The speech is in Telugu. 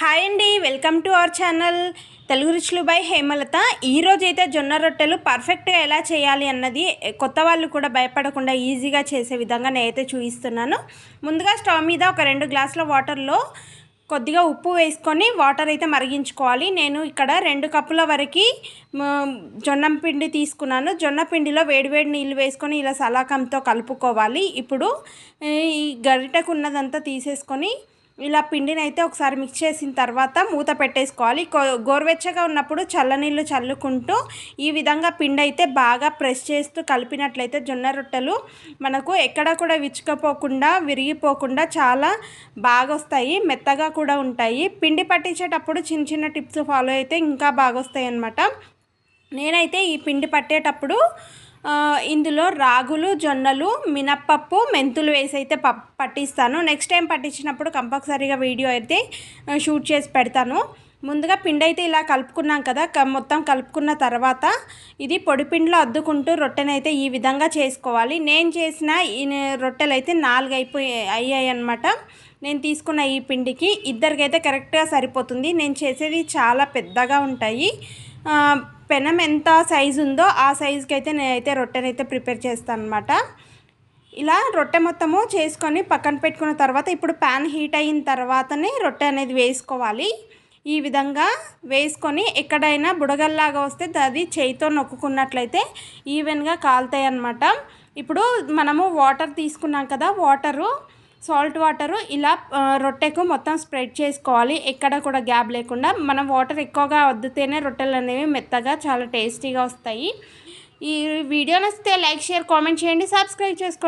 హాయ్ అండి, welcome to our channel Telugu రుచులు బై హేమలత. ఈరోజు అయితే జొన్న రొట్టెలు పర్ఫెక్ట్గా ఎలా చేయాలి అన్నది కొత్త వాళ్ళు కూడా భయపడకుండా ఈజీగా చేసే విధంగా నేనైతే చూపిస్తున్నాను. ముందుగా స్టవ్ మీద ఒక 2 గ్లాసుల వాటర్లో కొద్దిగా ఉప్పు వేసుకొని వాటర్ అయితే మరిగించుకోవాలి. నేను ఇక్కడ 2 కప్పుల వరకు జొన్న పిండి తీసుకున్నాను. జొన్న పిండిలో వేడివేడి నీళ్ళు వేసుకొని ఇలా సలాకంతో కలుపుకోవాలి. ఇప్పుడు ఈ గరిటెకు ఉన్నదంతా తీసేసుకొని ఇలా పిండిని అయితే ఒకసారి మిక్స్ చేసిన తర్వాత మూత పెట్టేసుకోవాలి. గోరువెచ్చగా ఉన్నప్పుడు చల్లనీళ్ళు చల్లుకుంటూ ఈ విధంగా పిండి అయితే బాగా ప్రెస్ చేస్తూ కలిపినట్లయితే జొన్న రొట్టెలు మనకు ఎక్కడ కూడా విచ్చుకపోకుండా విరిగిపోకుండా చాలా బాగా వస్తాయి, మెత్తగా కూడా ఉంటాయి. పిండి పట్టించేటప్పుడు చిన్న చిన్న టిప్స్ ఫాలో అయితే ఇంకా బాగా వస్తాయి అన్నమాట. నేనైతే ఈ పిండి పట్టేటప్పుడు ఇందులో రాగులు, జొన్నలు, మినప్పప్పు, మెంతులు వేసి అయితే పట్టిస్తాను. నెక్స్ట్ టైం పట్టించినప్పుడు కంపల్సరీగా వీడియో అయితే షూట్ చేసి పెడతాను. ముందుగా పిండి అయితే ఇలా కలుపుకున్నాం కదా, మొత్తం కలుపుకున్న తర్వాత ఇది పొడి పిండిలో అద్దుకుంటూ రొట్టెనైతే ఈ విధంగా చేసుకోవాలి. నేను చేసిన ఈ రొట్టెలు అయితే 4 అయ్యాయి అన్నమాట. నేను తీసుకున్న ఈ పిండికి ఇద్దరికైతే కరెక్ట్గా సరిపోతుంది. నేను చేసేది చాలా పెద్దగా ఉంటాయి. పెనం ఎంత సైజు ఉందో ఆ సైజుకి అయితే నేనైతే రొట్టెనైతే ప్రిపేర్ చేస్తాను అనమాట. ఇలా రొట్టె మొత్తము చేసుకొని పక్కన పెట్టుకున్న తర్వాత ఇప్పుడు ప్యాన్ హీట్ అయిన తర్వాతనే రొట్టె అనేది వేసుకోవాలి. ఈ విధంగా వేసుకొని ఎక్కడైనా బుడగల్లాగా వస్తే అది చేయితో నొక్కున్నట్లయితే ఈవెన్గా కాలుతాయి అన్నమాట. ఇప్పుడు మనము వాటర్ తీసుకున్నాం కదా, సాల్ట్ వాటరు ఇలా రొట్టెకు మొత్తం స్ప్రెడ్ చేసుకోవాలి, ఎక్కడ కూడా గ్యాప్ లేకుండా. మనం వాటర్ ఎక్కువగా వద్దితేనే రొట్టెలు అనేవి మెత్తగా చాలా టేస్టీగా వస్తాయి. ఈ వీడియో నచ్చితే లైక్, షేర్, కామెంట్ చేయండి, సబ్స్క్రైబ్ చేసుకోండి.